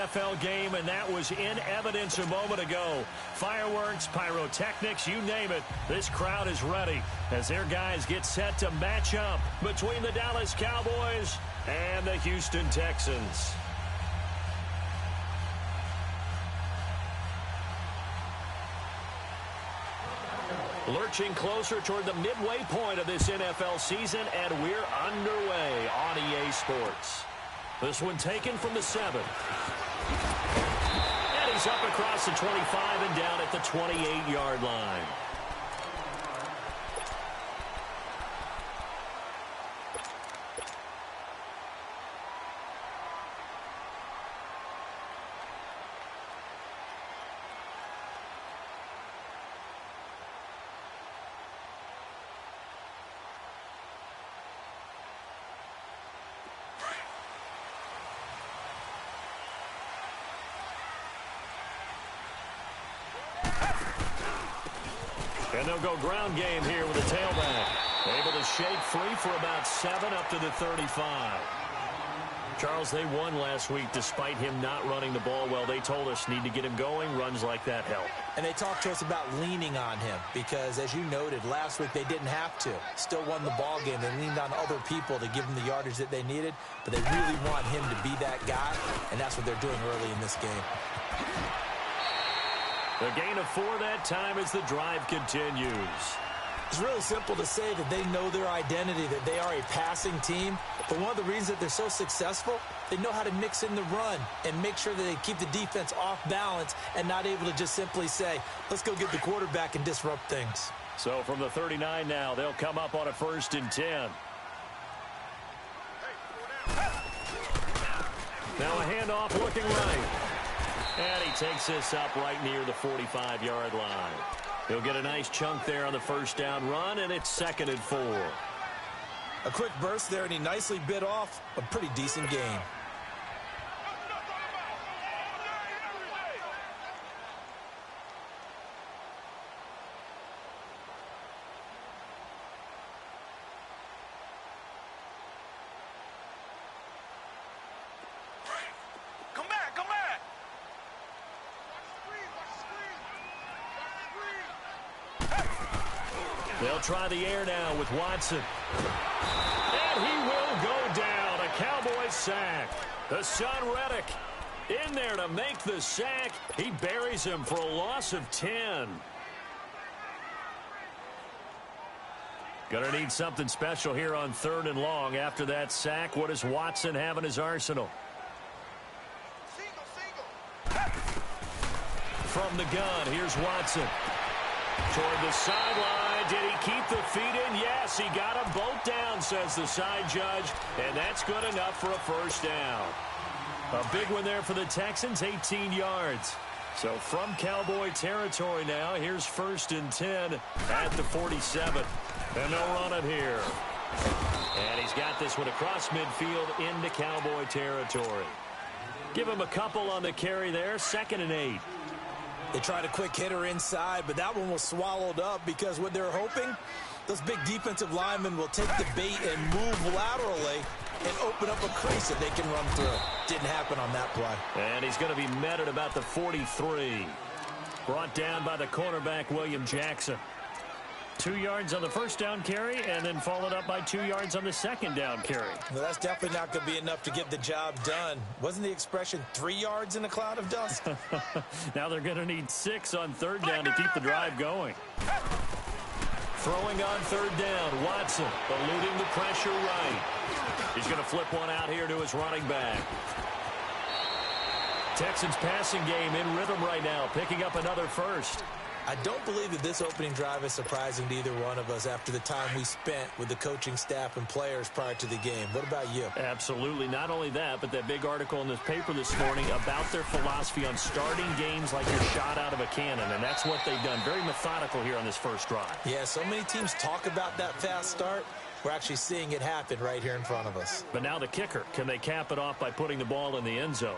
NFL game, and that was in evidence a moment ago. Fireworks, pyrotechnics, you name it. This crowd is ready as their guys get set to match up between the Dallas Cowboys and the Houston Texans. Lurching closer toward the midway point of this NFL season, and we're underway on EA Sports. This one taken from the 7. And he's up across the 25 and down at the 28-yard line. And they'll go ground game here with the tailback. Able to shake free for about 7 up to the 35. Charles, they won last week despite him not running the ball well. They told us need to get him going. Runs like that help. And they talked to us about leaning on him because, as you noted, last week they didn't have to. Still won the ball game. They leaned on other people to give them the yardage that they needed. But they really want him to be that guy, and that's what they're doing early in this game. The gain of 4 that time as the drive continues. It's really simple to say that they know their identity, that they are a passing team. But one of the reasons that they're so successful, they know how to mix in the run and make sure that they keep the defense off balance and not able to just simply say, let's go get the quarterback and disrupt things. So from the 39 now, they'll come up on a 1st and 10. Now a handoff looking right. And he takes this up right near the 45-yard line. He'll get a nice chunk there on the 1st down run, and it's 2nd and 4. A quick burst there, and he nicely bit off a pretty decent gain. They'll try the air now with Watson. And he will go down. A Cowboys sack. The son Reddick in there to make the sack. He buries him for a loss of 10. Gonna need something special here on 3rd and long. After that sack, what does Watson have in his arsenal? From the gun, here's Watson. Toward the sideline. Did he keep the feet in? Yes, he got them both down, says the side judge. And that's good enough for a 1st down. A big one there for the Texans, 18 yards. So from Cowboy territory now, here's 1st and 10 at the 47. And they'll run it here. And he's got this one across midfield into Cowboy territory. Give him a couple on the carry there, 2nd and 8. They tried a quick hitter inside, but that one was swallowed up because what they're hoping, those big defensive linemen will take the bait and move laterally and open up a crease that they can run through. Didn't happen on that play. And he's going to be met at about the 43. Brought down by the cornerback, William Jackson. 2 yards on the 1st down carry, and then followed up by 2 yards on the 2nd down carry. Well, that's definitely not going to be enough to get the job done. Wasn't the expression 3 yards in a cloud of dust? Now they're going to need 6 on 3rd down to keep the drive going. Throwing on 3rd down, Watson eluding the pressure right. He's going to flip one out here to his running back. Texans passing game in rhythm right now, picking up another 1st. I don't believe that this opening drive is surprising to either one of us after the time we spent with the coaching staff and players prior to the game. What about you? Absolutely. Not only that, but that big article in this paper this morning about their philosophy on starting games like you're shot out of a cannon, and that's what they've done. Very methodical here on this 1st drive. Yeah, so many teams talk about that fast start. We're actually seeing it happen right here in front of us. But now the kicker. Can they cap it off by putting the ball in the end zone?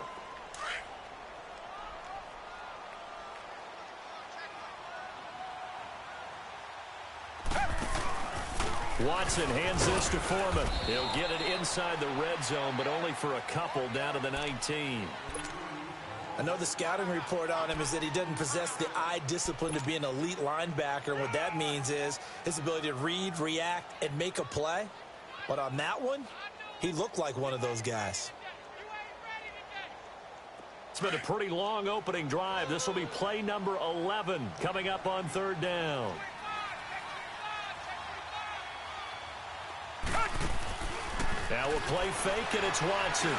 Watson hands this to Foreman. He'll get it inside the red zone, but only for a couple down to the 19. I know the scouting report on him is that he doesn't possess the eye discipline to be an elite linebacker. What that means is his ability to read, react, and make a play. But on that one, he looked like one of those guys. It's been a pretty long opening drive. This will be play number 11 coming up on third down. Now we'll play fake, and it's Watson. And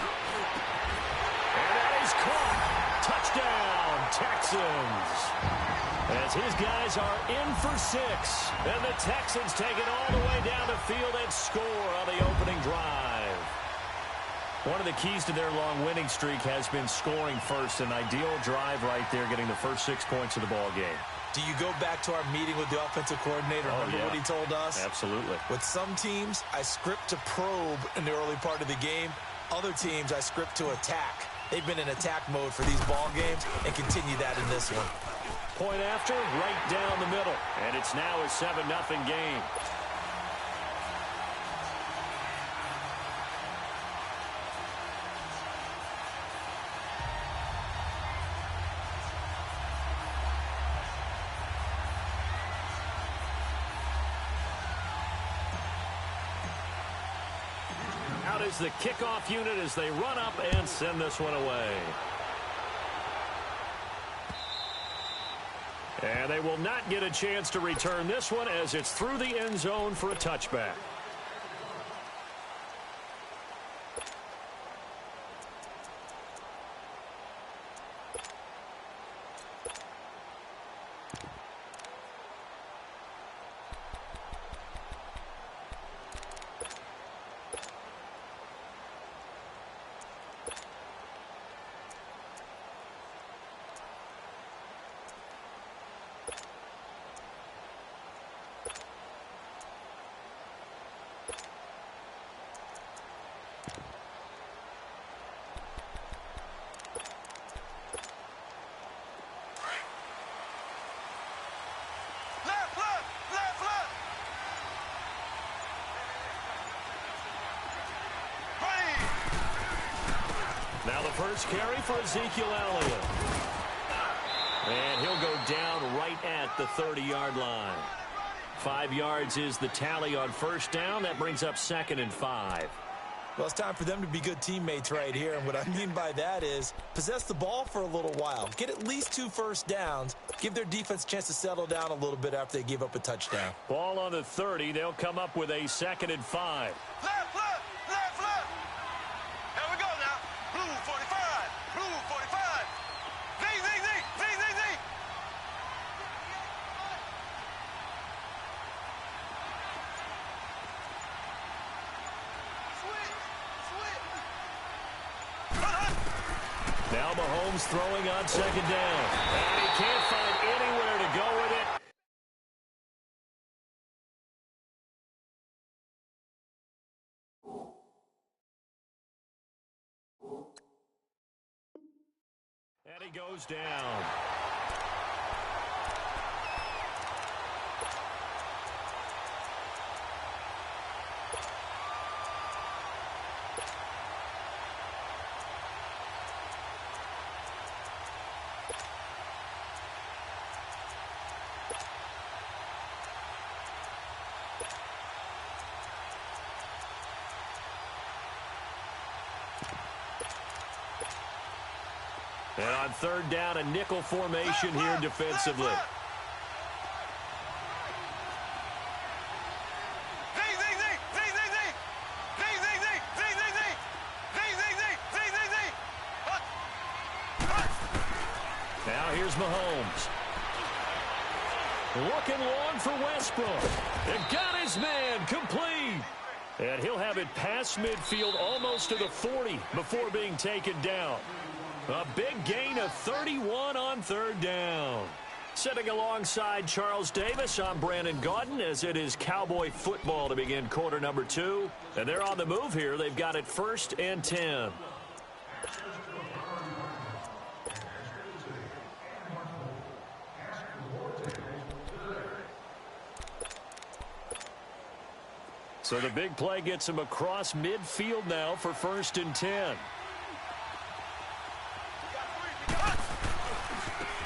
that is caught. Touchdown, Texans. As his guys are in for 6. And the Texans take it all the way down the field and score on the opening drive. One of the keys to their long winning streak has been scoring first. An ideal drive right there, getting the first 6 points of the ball game. Do you go back to our meeting with the offensive coordinator? Remember what he told us? Absolutely. With some teams, I script to probe in the early part of the game. Other teams, I script to attack. They've been in attack mode for these ball games and continue that in this one. Point after, right down the middle. And it's now a 7-0 game. Out is the kickoff unit as they run up and send this one away. And they will not get a chance to return this one as it's through the end zone for a touchback. Now the first carry for Ezekiel Elliott. And he'll go down right at the 30-yard line. 5 yards is the tally on first down. That brings up 2nd and 5. Well, it's time for them to be good teammates right here. And what I mean by that is possess the ball for a little while. Get at least 2 first downs. Give their defense a chance to settle down a little bit after they give up a touchdown. Ball on the 30. They'll come up with a 2nd and 5. Left. Here we go now. Blue 45. Blue 45. Z. Now Mahomes throwing on 2nd down. And he can't find anywhere to go with it. And he goes down. And on 3rd down, a nickel formation here defensively. Now here's Mahomes. Looking long for Westbrook. It got his man complete. And he'll have it past midfield almost to the 40 before being taken down. A big gain of 31 on 3rd down. Sitting alongside Charles Davis, I'm Brandon Gaudin as it is Cowboy football to begin quarter number 2. And they're on the move here. They've got it 1st and 10. So the big play gets him across midfield now for 1st and 10.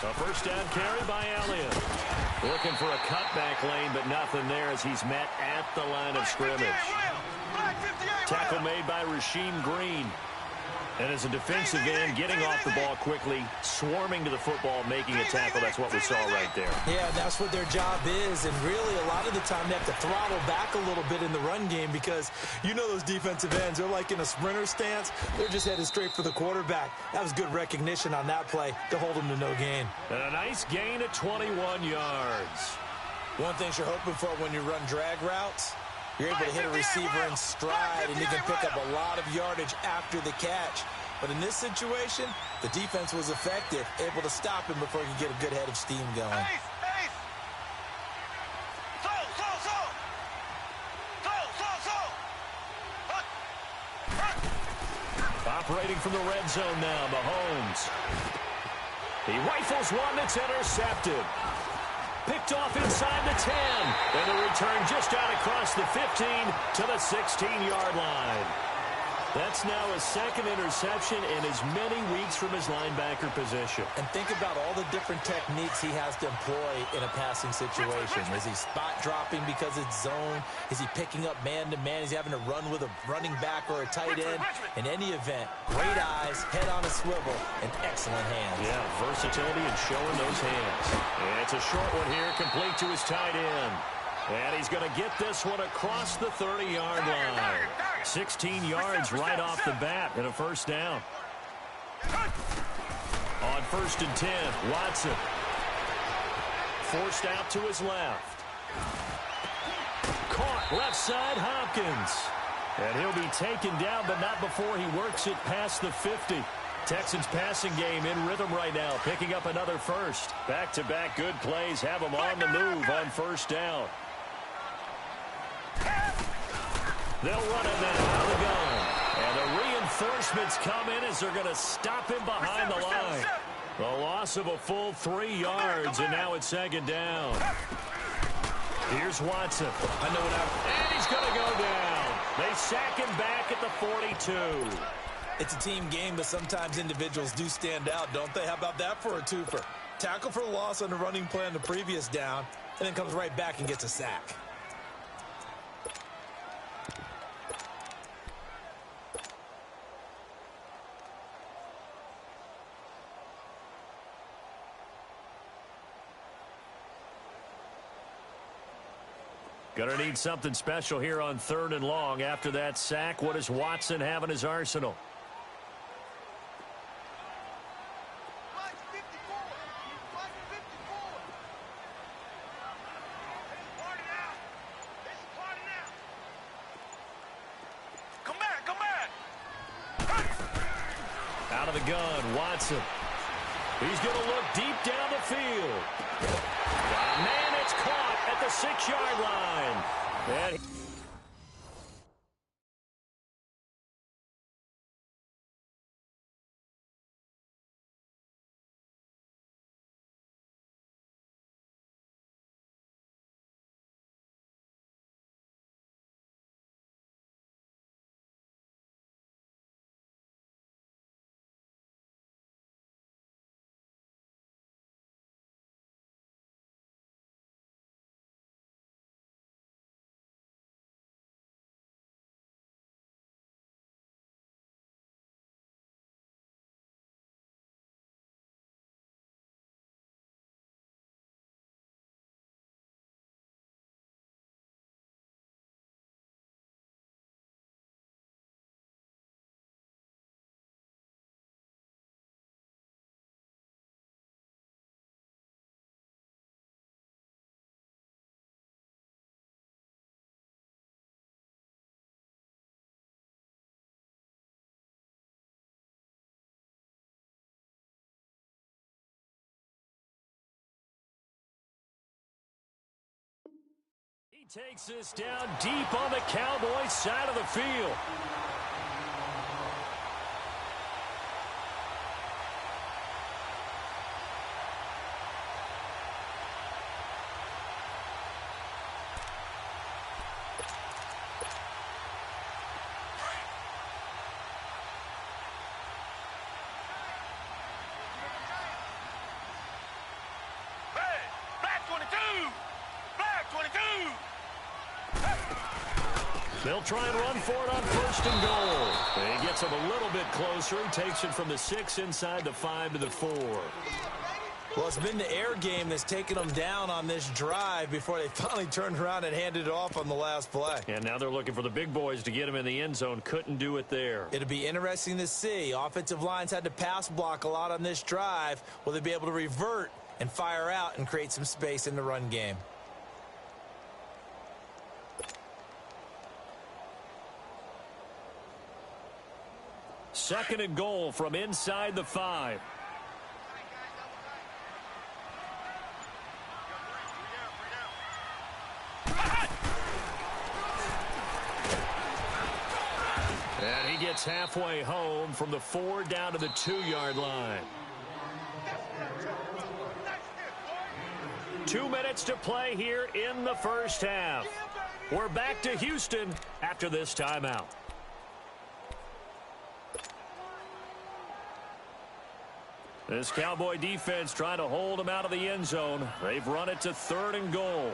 A first down carry by Elliott. Looking for a cutback lane, but nothing there as he's met at the line of scrimmage. Tackle made by Rasheem Green. And as a defensive end, getting off the ball quickly, swarming to the football, making a tackle. That's what we saw right there. Yeah, that's what their job is. And really, a lot of the time, they have to throttle back a little bit in the run game because you know those defensive ends, they're like in a sprinter stance. They're just headed straight for the quarterback. That was good recognition on that play to hold them to no gain. And a nice gain of 21 yards. One thing you're hoping for when you run drag routes, you're able to hit a receiver in stride, and you can pick up a lot of yardage after the catch. But in this situation, the defense was effective, able to stop him before he could get a good head of steam going. Operating from the red zone now, Mahomes. He rifles one that's intercepted. Picked off inside the 10. And the return just out across the 15 to the 16-yard line. That's now his second interception in as many weeks from his linebacker position. And think about all the different techniques he has to employ in a passing situation. Is he spot dropping because it's zone? Is he picking up man-to-man? Is he having to run with a running back or a tight end? In any event, great eyes, head on a swivel, and excellent hands. Yeah, versatility and showing those hands. And it's a short one here, complete to his tight end. And he's going to get this one across the 30-yard line. 16 yards right off the bat and a first down. On 1st and 10, Watson. Forced out to his left. Caught left side, Hopkins. And he'll be taken down, but not before he works it past the 50. Texans passing game in rhythm right now, picking up another first. Back-to-back good plays have them on the move on first down. They'll run it now out of the gun. And the reinforcements come in as they're going to stop him behind the line. The loss of a full 3 yards, and now it's second down. Here's Watson. I know what happened. And he's going to go down. They sack him back at the 42. It's a team game, but sometimes individuals do stand out, don't they? How about that for a twofer? Tackle for loss on the running play on the previous down, and then comes right back and gets a sack. Gonna need something special here on 3rd and long. After that sack, what does Watson have in his arsenal? Out of the gun, Watson. He's going to look deep down the field. Man, it's caught at the 6-yard line. And he takes this down deep on the Cowboys' side of the field. They'll try and run for it on 1st and goal. He gets him a little bit closer. He takes it from the 6 inside the 5 to the 4. Well, it's been the air game that's taken them down on this drive before they finally turned around and handed it off on the last play. And now they're looking for the big boys to get him in the end zone. Couldn't do it there. It'll be interesting to see. Offensive lines had to pass block a lot on this drive. Will they be able to revert and fire out and create some space in the run game? Second and goal from inside the 5. And he gets halfway home from the 4 down to the 2-yard line. 2 minutes to play here in the first half. We're back to Houston after this timeout. This Cowboy defense trying to hold them out of the end zone. They've run it to 3rd and goal.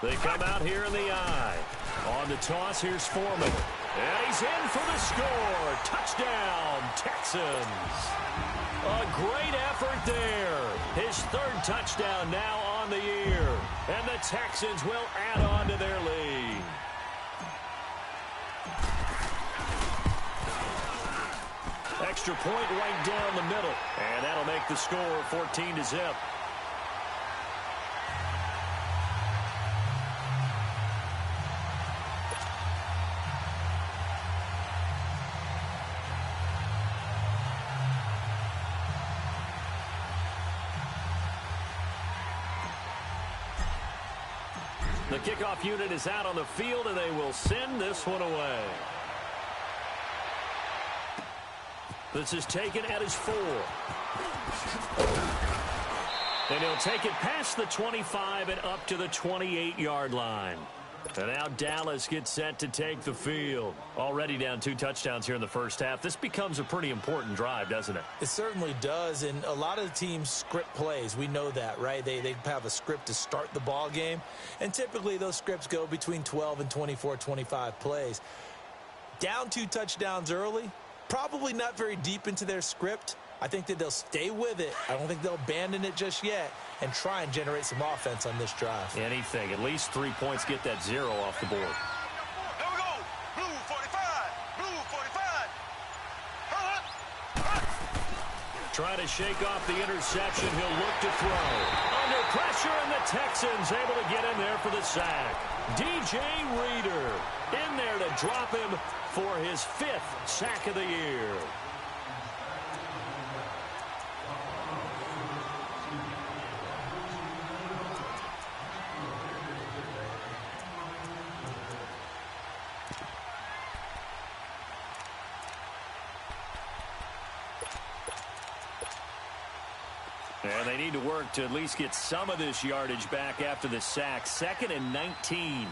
They come out here in the eye. On the toss, here's Foreman. And he's in for the score. Touchdown, Texans. A great effort there. His 3rd touchdown now on the year. And the Texans will add on to their lead. Extra point right down the middle. And that'll make the score 14-0. The kickoff unit is out on the field, and they will send this one away. This is taken at his 4. And he'll take it past the 25 and up to the 28-yard line. And now Dallas gets set to take the field. Already down 2 touchdowns here in the first half. This becomes a pretty important drive, doesn't it? It certainly does, and a lot of the teams script plays. We know that, right? They have a script to start the ball game, and typically those scripts go between 12 and 24, 25 plays. Down 2 touchdowns early, probably not very deep into their script. I think that they'll stay with it. I don't think they'll abandon it just yet and try and generate some offense on this drive. Anything. At least 3 points, get that 0 off the board. Here we go. Blue 45. Blue 45. Trying to shake off the interception. He'll look to throw. Under pressure, and the Texans able to get in there for the sack. DJ Reader in there to drop him for his 5th sack of the year. And they need to work to at least get some of this yardage back after the sack. 2nd and 19.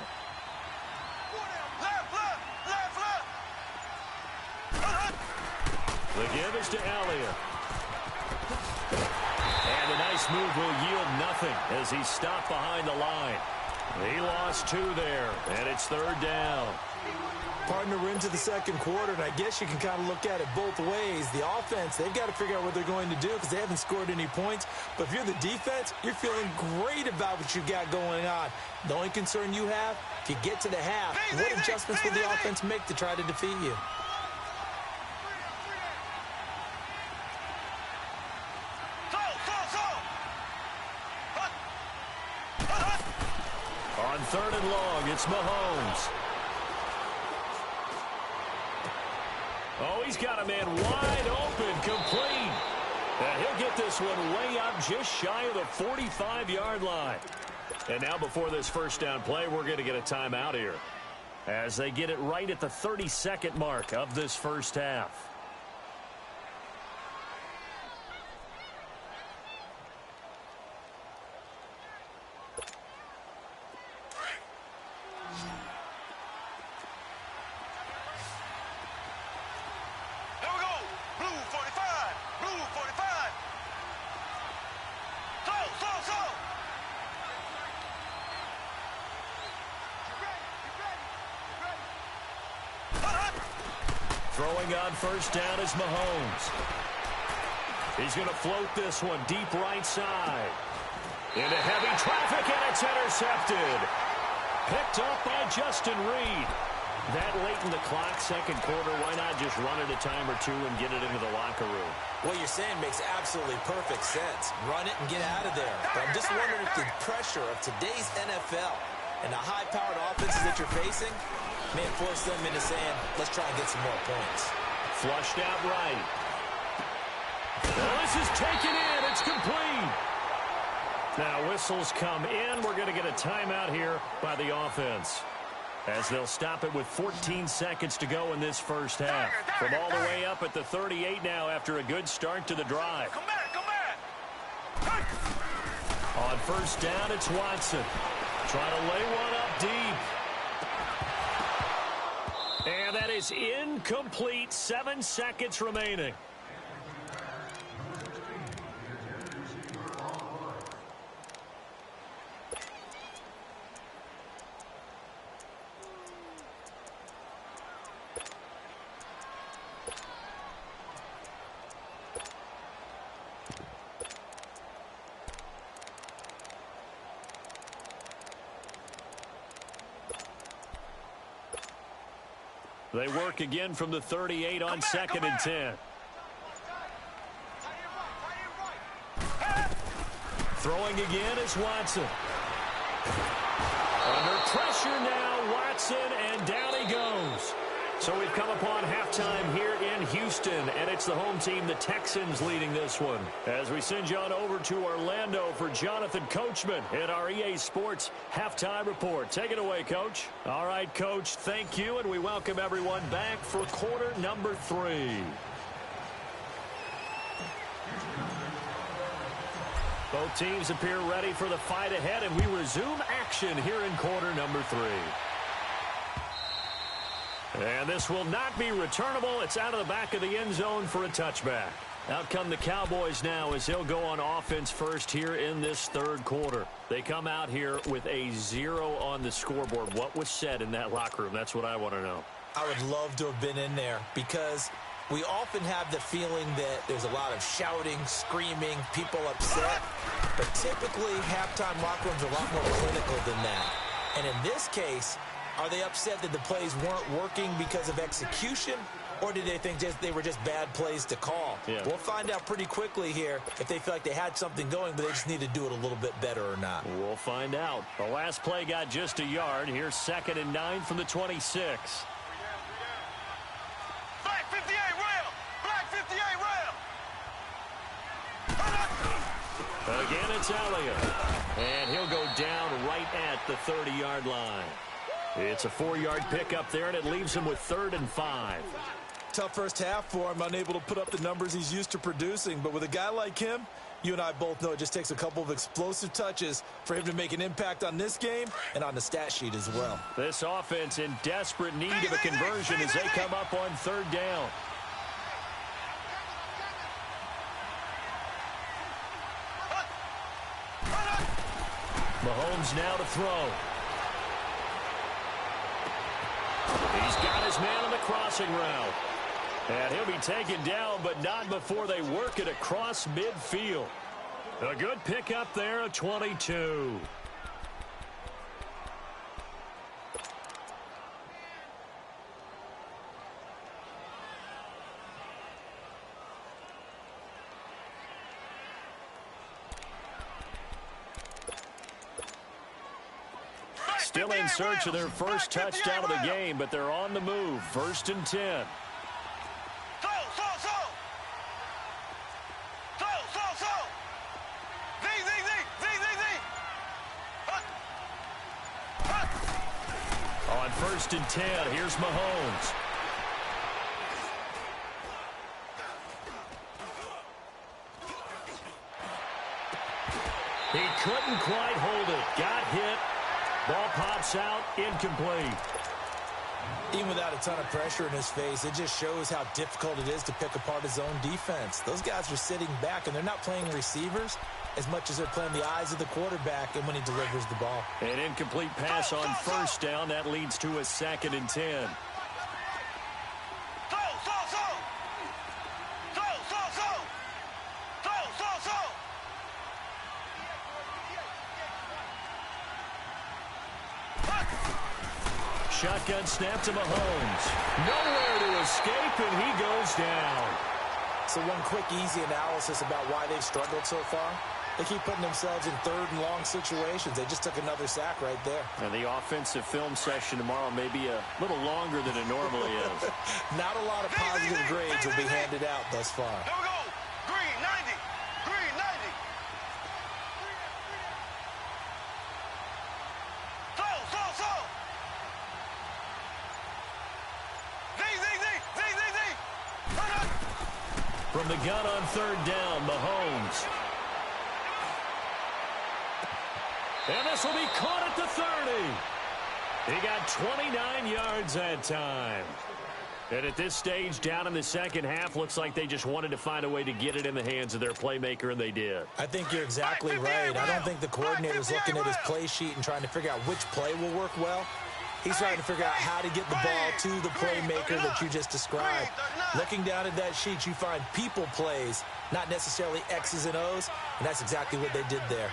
The give is to Elliott. And a nice move will yield nothing as he's stopped behind the line. He lost 2 there, and it's 3rd down. Partner, we're into the 2nd quarter, and I guess you can kind of look at it both ways. The offense, they've got to figure out what they're going to do because they haven't scored any points. But if you're the defense, you're feeling great about what you got going on. The only concern you have, if you get to the half, what adjustments will the offense make to try to defeat you? On 3rd and long, it's Mahomes. Oh, he's got a man wide open, complete. And he'll get this one way up just shy of the 45-yard line. And now before this first down play, we're going to get a timeout here as they get it right at the 32nd mark of this first half. Throwing on first down is Mahomes. He's going to float this one deep right side. Into heavy traffic, and it's intercepted. Picked up by Justin Reed. That late in the clock, second quarter, why not just run it a time or two and get it into the locker room? What you're saying makes absolutely perfect sense. Run it and get out of there. But I'm just wondering if the pressure of today's NFL and the high-powered offenses that you're facing may force them into saying, let's try and get some more points. Flushed out right. Well, this is taken in. It's complete. Now, whistles come in. We're going to get a timeout here by the offense, as they'll stop it with 14 seconds to go in this first half. From all the way up at the 38 now after a good start to the drive. Come back. On first down, it's Watson. Trying to lay one up deep. And that is incomplete. 7 seconds remaining. They work again from the 38 on second and 10. Throwing again is Watson. Under pressure now, Watson, and down he goes. So we've come upon halftime here in Houston, and it's the home team, the Texans, leading this one. As we send you on over to Orlando for Jonathan Coachman in our EA Sports Halftime Report. Take it away, Coach. All right, Coach, thank you, and we welcome everyone back for quarter number 3. Both teams appear ready for the fight ahead, and we resume action here in quarter number 3. And this will not be returnable. It's out of the back of the end zone for a touchback. Out come the Cowboys now as they'll go on offense first here in this third quarter. They come out here with a 0 on the scoreboard. What was said in that locker room? That's what I want to know. I would love to have been in there because we often have the feeling that there's a lot of shouting, screaming, people upset. But typically, halftime locker rooms are a lot more clinical than that. And in this case, are they upset that the plays weren't working because of execution, or did they think they were just bad plays to call? Yeah. We'll find out pretty quickly here if they feel like they had something going, but they just need to do it a little bit better or not. We'll find out. The last play got just a yard. Here's 2nd and 9 from the 26. Black 58 rail. Black 58 rail. Again, it's Elliott. And he'll go down right at the 30-yard line. It's a 4-yard pickup there, and it leaves him with 3rd and 5. Tough first half for him, unable to put up the numbers he's used to producing. But with a guy like him, you and I both know it just takes a couple of explosive touches for him to make an impact on this game and on the stat sheet as well. This offense in desperate need of a conversion as they come up on 3rd down. Mahomes now to throw. He's got his man on the crossing route. And he'll be taken down, but not before they work it across midfield. A good pickup there, a 22. Still in search of their first touchdown of the game, but they're on the move. 1st and 10. On 1st and 10, here's Mahomes. He couldn't quite hold it. Got hit. Ball pops out, incomplete. Even without a ton of pressure in his face, it just shows how difficult it is to pick apart his own defense. Those guys are sitting back, and they're not playing receivers as much as they're playing the eyes of the quarterback and when he delivers the ball. An incomplete pass on 1st down. That leads to a 2nd and 10. shotgun snap to Mahomes. Nowhere to escape, and he goes down. So one quick, easy analysis about why they've struggled so far. They keep putting themselves in third and long situations. They just took another sack right there. And the offensive film session tomorrow may be a little longer than it normally is. Not a lot of positive grades will be handed out thus far. Here we go. Green 90. Green 90. Slow. Z. Run it. From the gun on third down, Mahomes. And this will be caught at the 30. He got 29 yards that time. And at this stage, down in the second half, looks like they just wanted to find a way to get it in the hands of their playmaker, and they did. I think you're exactly right. I don't think the coordinator's looking at his play sheet and trying to figure out which play will work well. He's trying to figure out how to get the ball to the playmaker that you just described. Looking down at that sheet, you find people plays, not necessarily X's and O's, and that's exactly what they did there.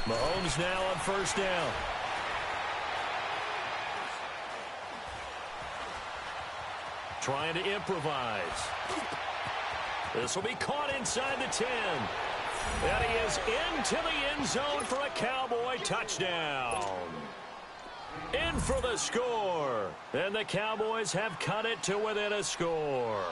Mahomes now on first down. Trying to improvise. This will be caught inside the 10. And he is into the end zone for a Cowboy touchdown. In for the score. And the Cowboys have cut it to within a score.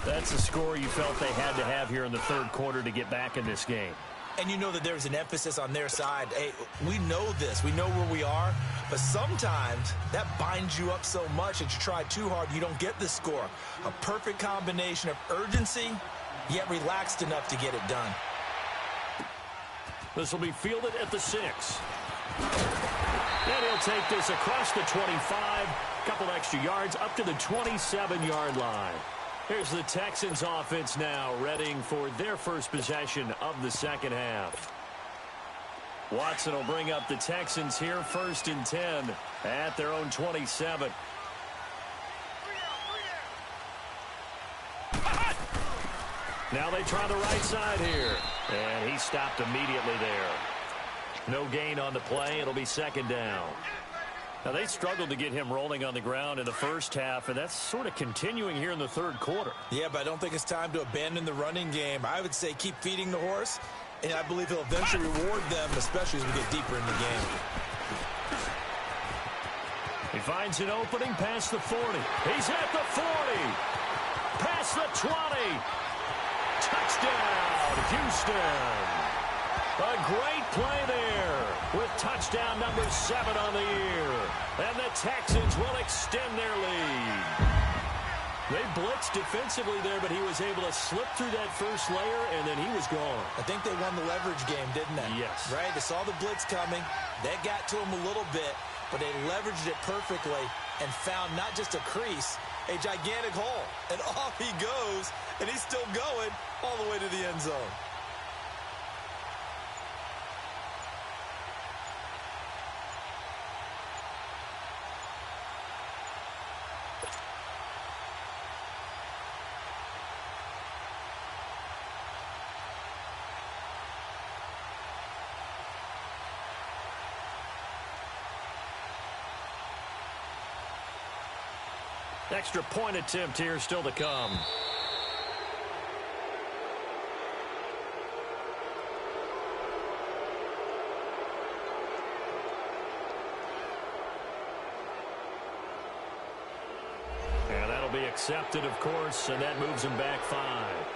That's a score you felt they had to have here in the third quarter to get back in this game. And you know that there's an emphasis on their side. Hey, we know this. We know where we are. But sometimes that binds you up so much that you try too hard, you don't get the score. A perfect combination of urgency, yet relaxed enough to get it done. This will be fielded at the 6. And he'll take this across the 25. Couple extra yards up to the 27-yard line. Here's the Texans offense now, readying for their first possession of the second half. Watson will bring up the Texans here, 1st and 10 at their own 27. Now they try the right side here, and he stopped immediately there. No gain on the play. It'll be 2nd down. Now, they struggled to get him rolling on the ground in the first half, and that's sort of continuing here in the third quarter. Yeah, but I don't think it's time to abandon the running game. I would say keep feeding the horse, and I believe he'll eventually reward them, especially as we get deeper in the game. He finds an opening past the 40. He's at the 40. Past the 20. Touchdown, Houston. A great play there with touchdown number 7 on the year. And the Texans will extend their lead. They blitzed defensively there, but he was able to slip through that first layer, and then he was gone. I think they won the leverage game, didn't they? Yes. Right? They saw the blitz coming. That got to him a little bit, but they leveraged it perfectly and found not just a crease, a gigantic hole. And off he goes, and he's still going all the way to the end zone. Extra point attempt here still to come. And that'll be accepted, of course, and that moves him back 5.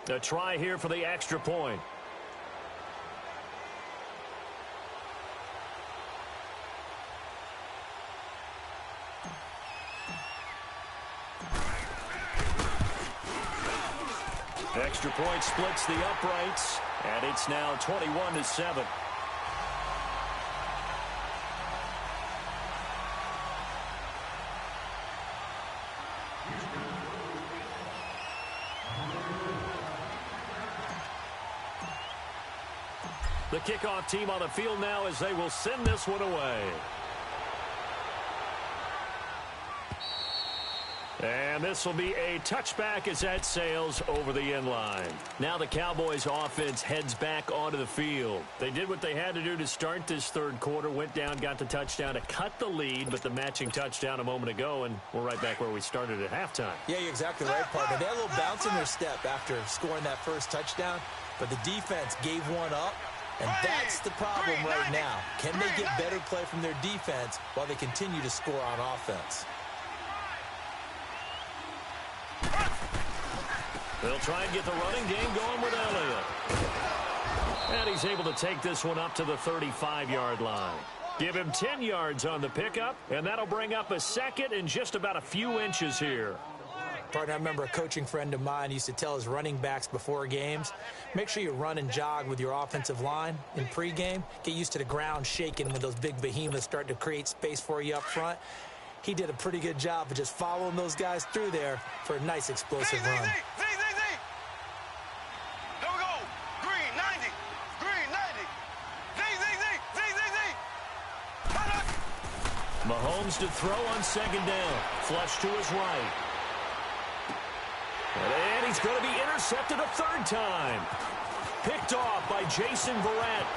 A try here for the extra point. Extra point splits the uprights, and it's now 21-7. The kickoff team on the field now as they will send this one away. And this will be a touchback as that sails over the end line. Now the Cowboys offense heads back onto the field. They did what they had to do to start this third quarter, went down, got the touchdown to cut the lead, but the matching touchdown a moment ago, and we're right back where we started at halftime. Yeah, you're exactly right, partner. They had a little bounce in their step after scoring that first touchdown, but the defense gave one up, and that's the problem right now. Can they get better play from their defense while they continue to score on offense? They'll try and get the running game going with Elliott. And he's able to take this one up to the 35-yard line. Give him 10 yards on the pickup, and that'll bring up a second and just about a few inches here. Partner, I remember a coaching friend of mine used to tell his running backs before games, make sure you run and jog with your offensive line in pregame. Get used to the ground shaking when those big behemoths start to create space for you up front. He did a pretty good job of just following those guys through there for a nice explosive run. Mahomes to throw on second down. Flush to his right. And he's going to be intercepted a third time. Picked off by Jason Verrett.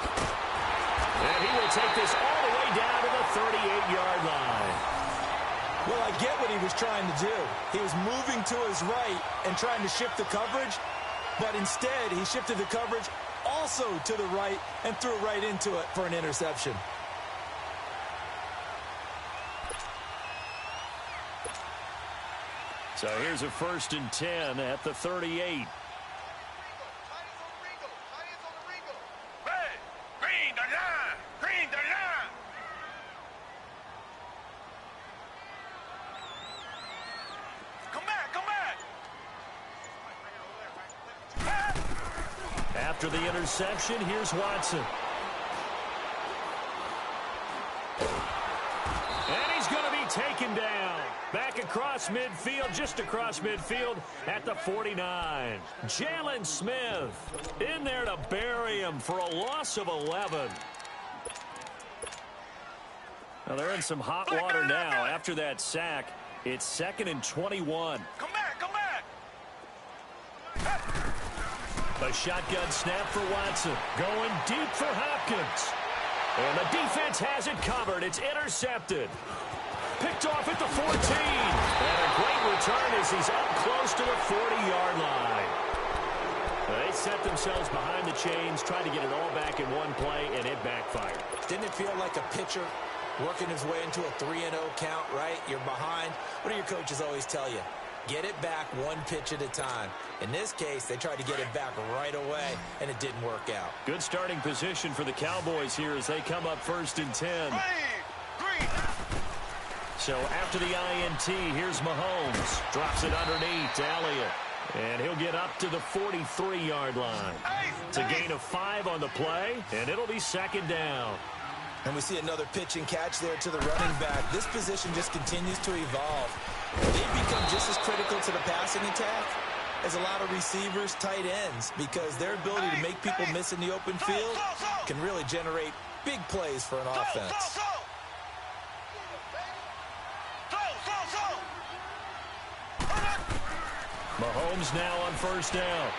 And he will take this all the way down to the 38-yard line. Well, I get what he was trying to do. He was moving to his right and trying to shift the coverage, but instead he shifted the coverage also to the right and threw right into it for an interception. So here's a 1st and 10 at the 38. After the interception, here's Watson. And he's going to be taken down. Back across midfield, just across midfield at the 49. Jalen Smith in there to bury him for a loss of 11. Now they're in some hot water now after that sack. It's 2nd and 21. Come back, come back. A shotgun snap for Watson. Going deep for Hopkins. And the defense has it covered. It's intercepted. Picked off at the 14. And a great return as he's up close to the 40-yard line. They set themselves behind the chains, tried to get it all back in one play, and it backfired. Didn't it feel like a pitcher working his way into a 3-0 count, right? You're behind. What do your coaches always tell you? Get it back one pitch at a time. In this case, they tried to get it back right away, and it didn't work out. Good starting position for the Cowboys here as they come up 1st and 10. So after the INT, here's Mahomes. Drops it underneath to Elliott. And he'll get up to the 43-yard line. It's a gain of 5 on the play, and it'll be 2nd down. And we see another pitch and catch there to the running back. This position just continues to evolve. They've become just as critical to the passing attack as a lot of receivers, tight ends, because their ability to make people miss in the open field can really generate big plays for an offense. Mahomes now on 1st down.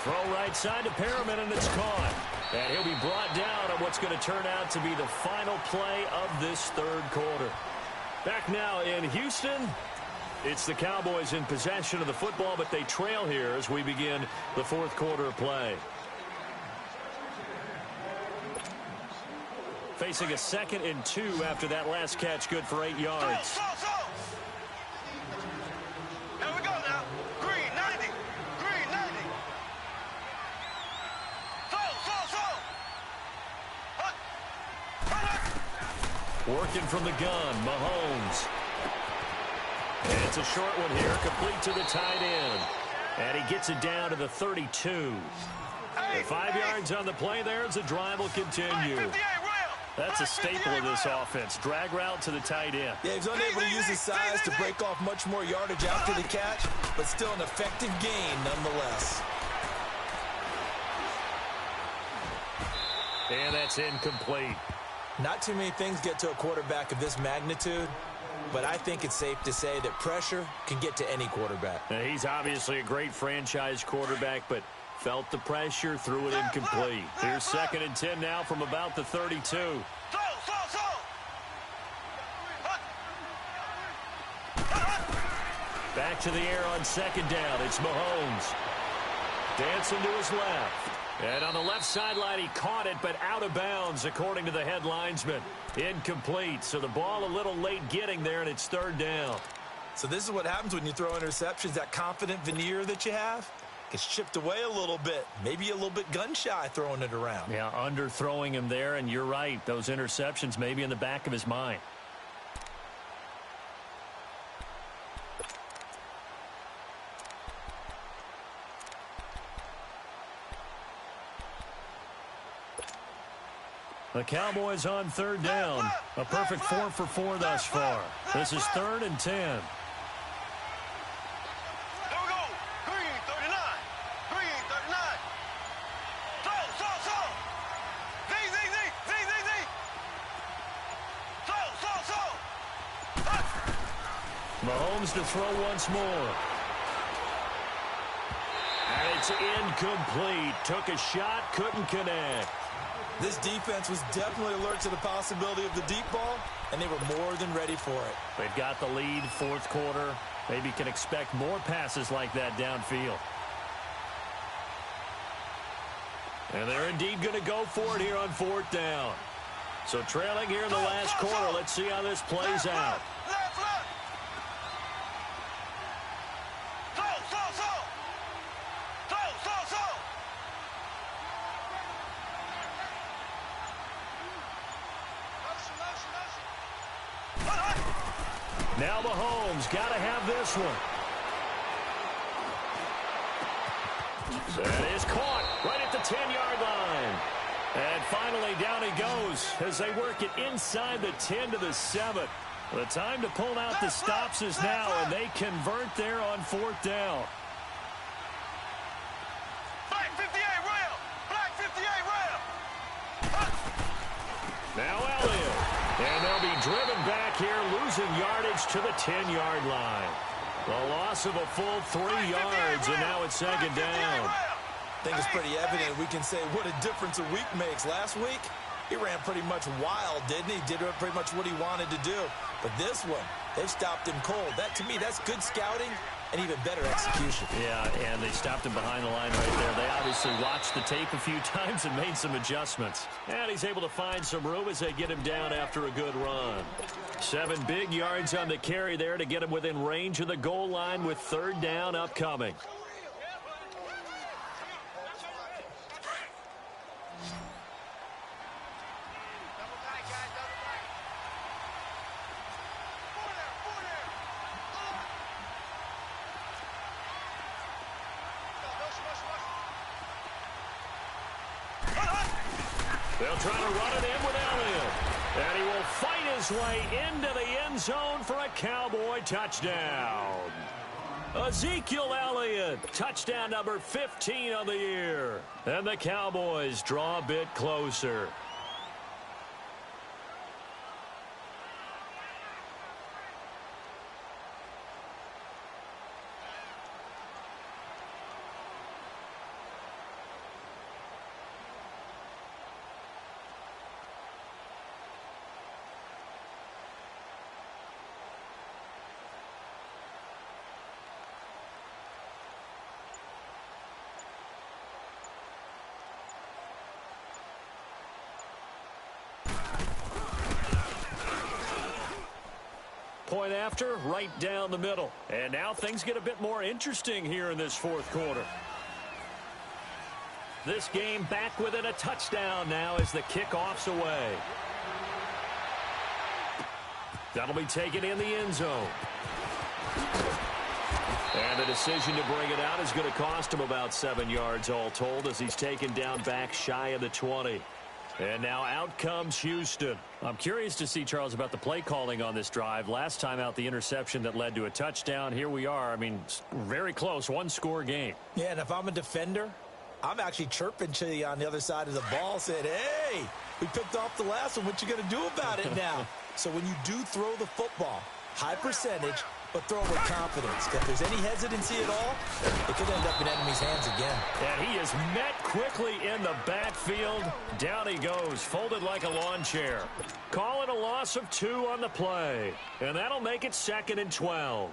Throw right side to Perriman, and it's caught. And he'll be brought down on what's going to turn out to be the final play of this third quarter. Back now in Houston, it's the Cowboys in possession of the football, but they trail here as we begin the fourth quarter of play. Facing a 2nd and 2 after that last catch, good for 8 yards. Here we go now. Green 90. Green 90. Working from the gun, Mahomes. And it's a short one here, complete to the tight end. And he gets it down to the 32. The 5 yards on the play there as the drive will continue. That's a staple of this offense. Drag route to the tight end. Yeah, he's unable to use his size to break off much more yardage after the catch, but still an effective gain nonetheless. And that's incomplete. Not too many things get to a quarterback of this magnitude, but I think it's safe to say that pressure can get to any quarterback. Now, he's obviously a great franchise quarterback, but felt the pressure, threw it incomplete. Here's 2nd and 10 now from about the 32. Back to the air on 2nd down. It's Mahomes. Dancing to his left. And on the left sideline, he caught it, but out of bounds, according to the head linesman. Incomplete. So the ball a little late getting there, and it's 3rd down. So this is what happens when you throw interceptions. That confident veneer that you have gets chipped away a little bit. Maybe a little bit gun-shy throwing it around. Yeah, underthrowing him there, and you're right. Those interceptions may be in the back of his mind. The Cowboys on 3rd down. A perfect 4 for 4 thus far. This is 3rd and 10. Here we go. Green 39. Green 39. Throw. Z. Mahomes to throw once more. And it's incomplete. Took a shot, couldn't connect. This defense was definitely alert to the possibility of the deep ball, and they were more than ready for it. They've got the lead, 4th quarter. Maybe can expect more passes like that downfield. And they're indeed going to go for it here on 4th down. So trailing here in the last quarter. Let's see how this plays out. Now Mahomes got to have this one. That is caught right at the 10-yard line. And finally down he goes as they work it inside the 10 to the 7. The time to pull out the stops is now, and they convert there on 4th down. Black 58 rail. Black 58 rail. Now Elliott. And they'll be driven back here, losing yardage to the 10-yard line. The loss of a full 3 yards, and now it's 2nd down. I think it's pretty evident. We can say what a difference a week makes. Last week, he ran pretty much wild, didn't he? Did pretty much what he wanted to do. But this one, they've stopped him cold. That, to me, that's good scouting and even better execution. Yeah, and they stopped him behind the line right there. They obviously watched the tape a few times and made some adjustments. And he's able to find some room as they get him down after a good run. 7 big yards on the carry there to get him within range of the goal line with 3rd down upcoming. They'll try to run it in with Elliott. And he will fight his way into the end zone for a Cowboy touchdown. Ezekiel Elliott, touchdown number 15 of the year. And the Cowboys draw a bit closer. Point after, right down the middle. And now things get a bit more interesting here in this 4th quarter. This game back within a touchdown now as the kickoff's away. That'll be taken in the end zone. And the decision to bring it out is going to cost him about 7 yards all told as he's taken down back shy of the 20. And now out comes Houston. I'm curious to see, Charles, about the play calling on this drive. Last time out, the interception that led to a touchdown. Here we are. I mean, very close, 1-score game. Yeah, and if I'm a defender, I'm actually chirping to you on the other side of the ball, saying, hey, we picked off the last one. What you going to do about it now? So when you do throw the football, high percentage, but throw it with confidence. If there's any hesitancy at all, it could end up in enemy's hands again. And he is met quickly in the backfield. Down he goes, folded like a lawn chair. Calling a loss of 2 on the play. And that'll make it 2nd and 12.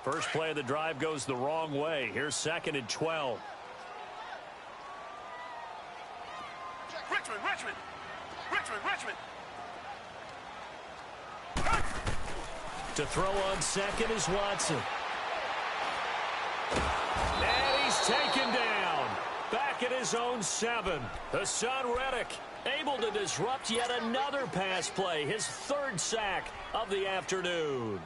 First play of the drive goes the wrong way. Here's 2nd and 12. Richmond. To throw on second is Watson. And he's taken down. Back at his own 7. Hassan Reddick able to disrupt yet another pass play. His 3rd sack of the afternoon.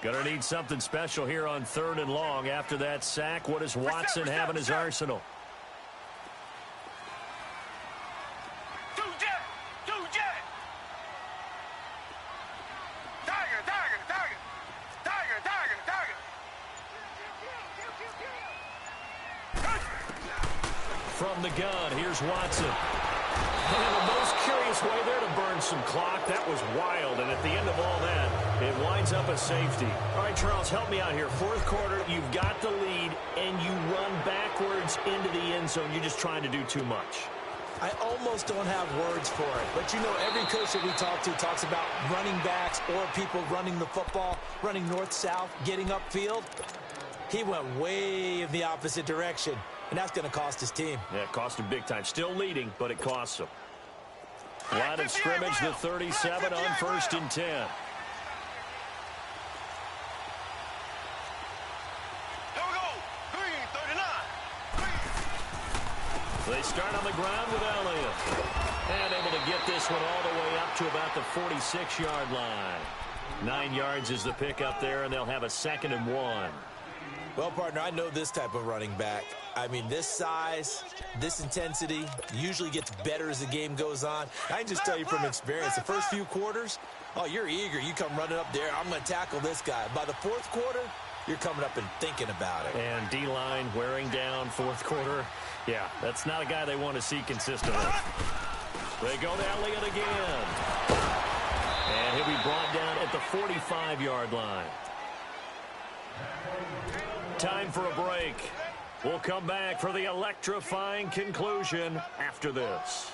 Gonna need something special here on 3rd and long. After that sack, what does Watson have in his arsenal? From the gun, here's Watson. And the most curious way there to burn some clock. That was wild, and at the end of all that, it winds up a safety. All right, Charles, help me out here. 4th quarter, you've got the lead, and you run backwards into the end zone. You're just trying to do too much. I almost don't have words for it. But, you know, every coach that we talk to talks about running backs or people running the football, running north-south, getting upfield. He went way in the opposite direction, and that's going to cost his team. Yeah, it cost him big time. Still leading, but it costs him. Line of scrimmage, the 37 on 1st and 10. Here we go. Green, 39. They start on the ground with Elliott. And able to get this one all the way up to about the 46-yard line. 9 yards is the pickup there, and they'll have a 2nd and 1. Well, partner, I know this type of running back. I mean, this size, this intensity usually gets better as the game goes on. I can just tell you from experience, the first few quarters, oh, you're eager. You come running up there, I'm going to tackle this guy. By the 4th quarter, you're coming up and thinking about it. And D-line wearing down 4th quarter. Yeah, that's not a guy they want to see consistently. They go to Elliott again. And he'll be brought down at the 45-yard line. Time for a break. We'll come back for the electrifying conclusion after this.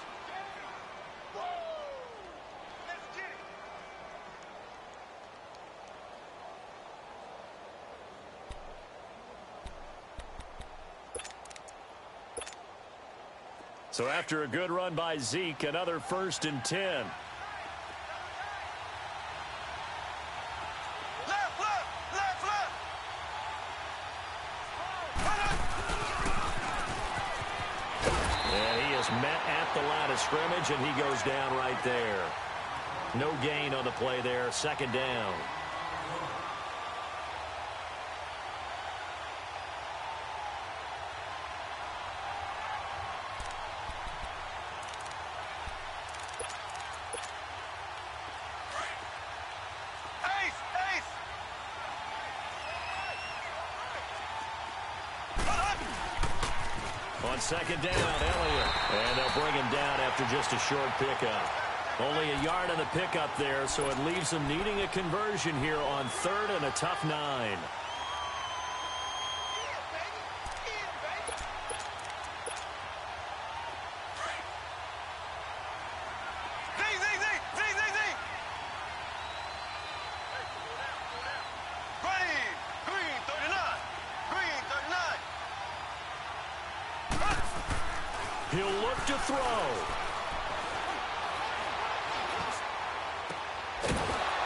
So after a good run by Zeke, another 1st and 10. Met at the line of scrimmage, and he goes down right there. No gain on the play there. 2nd down. On 2nd down, Elliott. And they'll bring him down after just a short pickup. Only a yard on the pickup there, so it leaves them needing a conversion here on 3rd and a tough 9. He'll look to throw.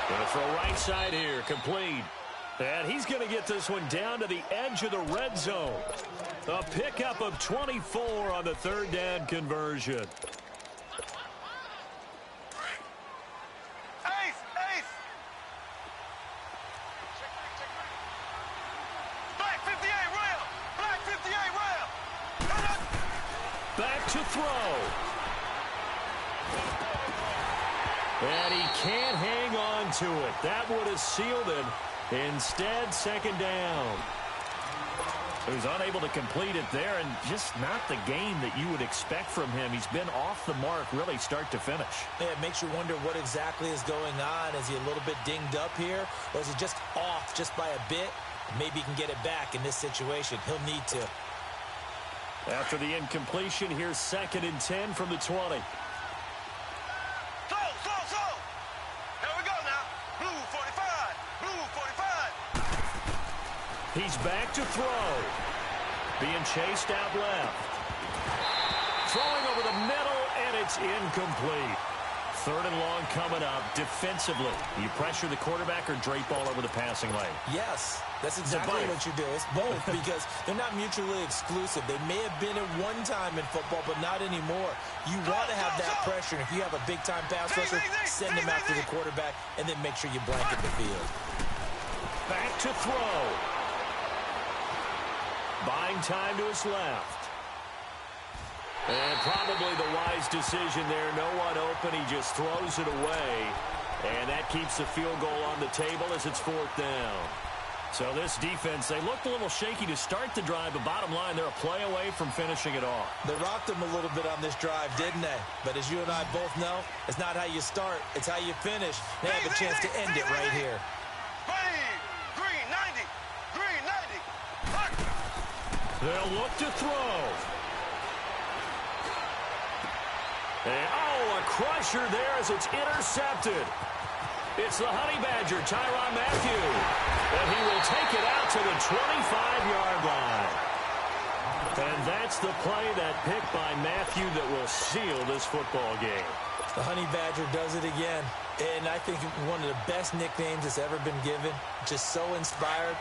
Gonna throw right side here, complete. And he's gonna get this one down to the edge of the red zone. A pickup of 24 on the 3rd down conversion. Back to throw. And he can't hang on to it. That would have sealed it. Instead, 2nd down. who's unable to complete it there, and just not the game that you would expect from him. He's been off the mark really start to finish. Yeah, it makes you wonder what exactly is going on. Is he a little bit dinged up here, or is he just off just by a bit? Maybe he can get it back in this situation. He'll need to. After the incompletion, here's 2nd and 10 from the 20. Slow. Here we go now. Blue 45. Blue 45. He's back to throw. Being chased out left. Throwing over the middle, and it's incomplete. 3rd and long coming up. Defensively, you pressure the quarterback or drape all over the passing lane? Yes, that's exactly what you do. It's both because they're not mutually exclusive. They may have been at one time in football, but not anymore. You want to have that pressure, and if you have a big-time pass rusher, send him after the quarterback, and then make sure you blanket the field. Back to throw. Buying time to his left. And probably the wise decision there. No one open. He just throws it away. And that keeps the field goal on the table as it's 4th down. So this defense, they looked a little shaky to start the drive, but bottom line, they're a play away from finishing it off. They rocked them a little bit on this drive, didn't they? But as you and I both know, it's not how you start, it's how you finish. They have a chance to end it right here. Green 90. Green 90. They'll look to throw. And, a crusher there as it's intercepted. It's the Honey Badger, Tyrann Mathieu. And he will take it out to the 25-yard line. And that's the play, that pick by Mathieu, that will seal this football game. The Honey Badger does it again. And I think one of the best nicknames that's ever been given. Just so inspired.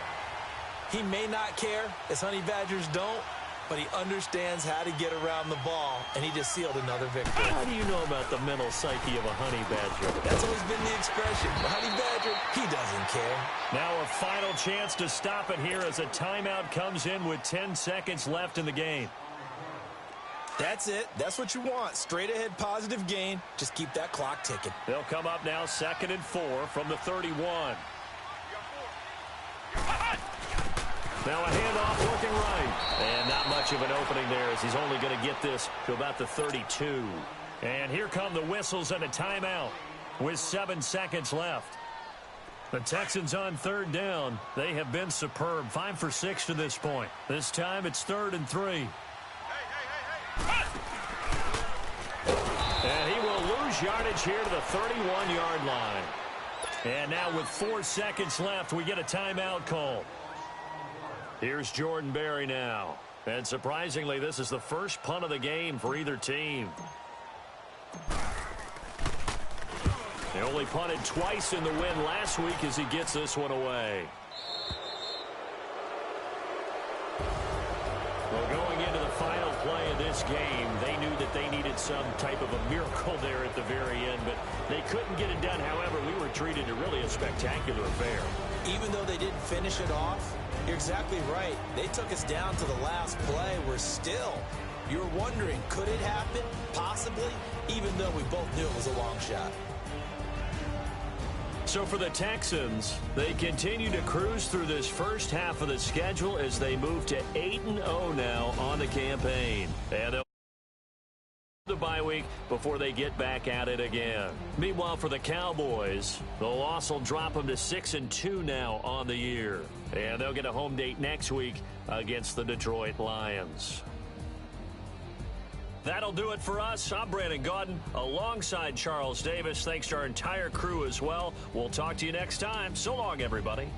He may not care, as Honey Badgers don't, but he understands how to get around the ball, and he just sealed another victory. How do you know about the mental psyche of a Honey Badger? That's always been the expression. The Honey Badger, he doesn't care. Now a final chance to stop it here as a timeout comes in with 10 seconds left in the game. That's it. That's what you want. Straight ahead positive gain. Just keep that clock ticking. They'll come up now 2nd and 4 from the 31. Now a handoff looking right. And not much of an opening there as he's only going to get this to about the 32. And here come the whistles and a timeout with 7 seconds left. The Texans on 3rd down. They have been superb. 5 for 6 to this point. This time it's 3rd and 3. And he will lose yardage here to the 31-yard line. And now with 4 seconds left, we get a timeout call. Here's Jordan Berry now. And surprisingly, this is the first punt of the game for either team. They only punted twice in the win last week as he gets this one away. Well, going into the final play of this game, they knew that they needed some type of a miracle there at the very end, but they couldn't get it done. However, we were treated to really a spectacular affair. Even though they didn't finish it off, you're exactly right. They took us down to the last play. We're still, you're wondering, could it happen? Possibly, even though we both knew it was a long shot. So for the Texans, they continue to cruise through this first half of the schedule as they move to 8-0 now on the campaign. And they'll the bye week before they get back at it again. Meanwhile, for the Cowboys, the loss will drop them to 6-2 now on the year. And they'll get a home date next week against the Detroit Lions. That'll do it for us. I'm Brandon Gaudin alongside Charles Davis. Thanks to our entire crew as well. We'll talk to you next time. So long, everybody.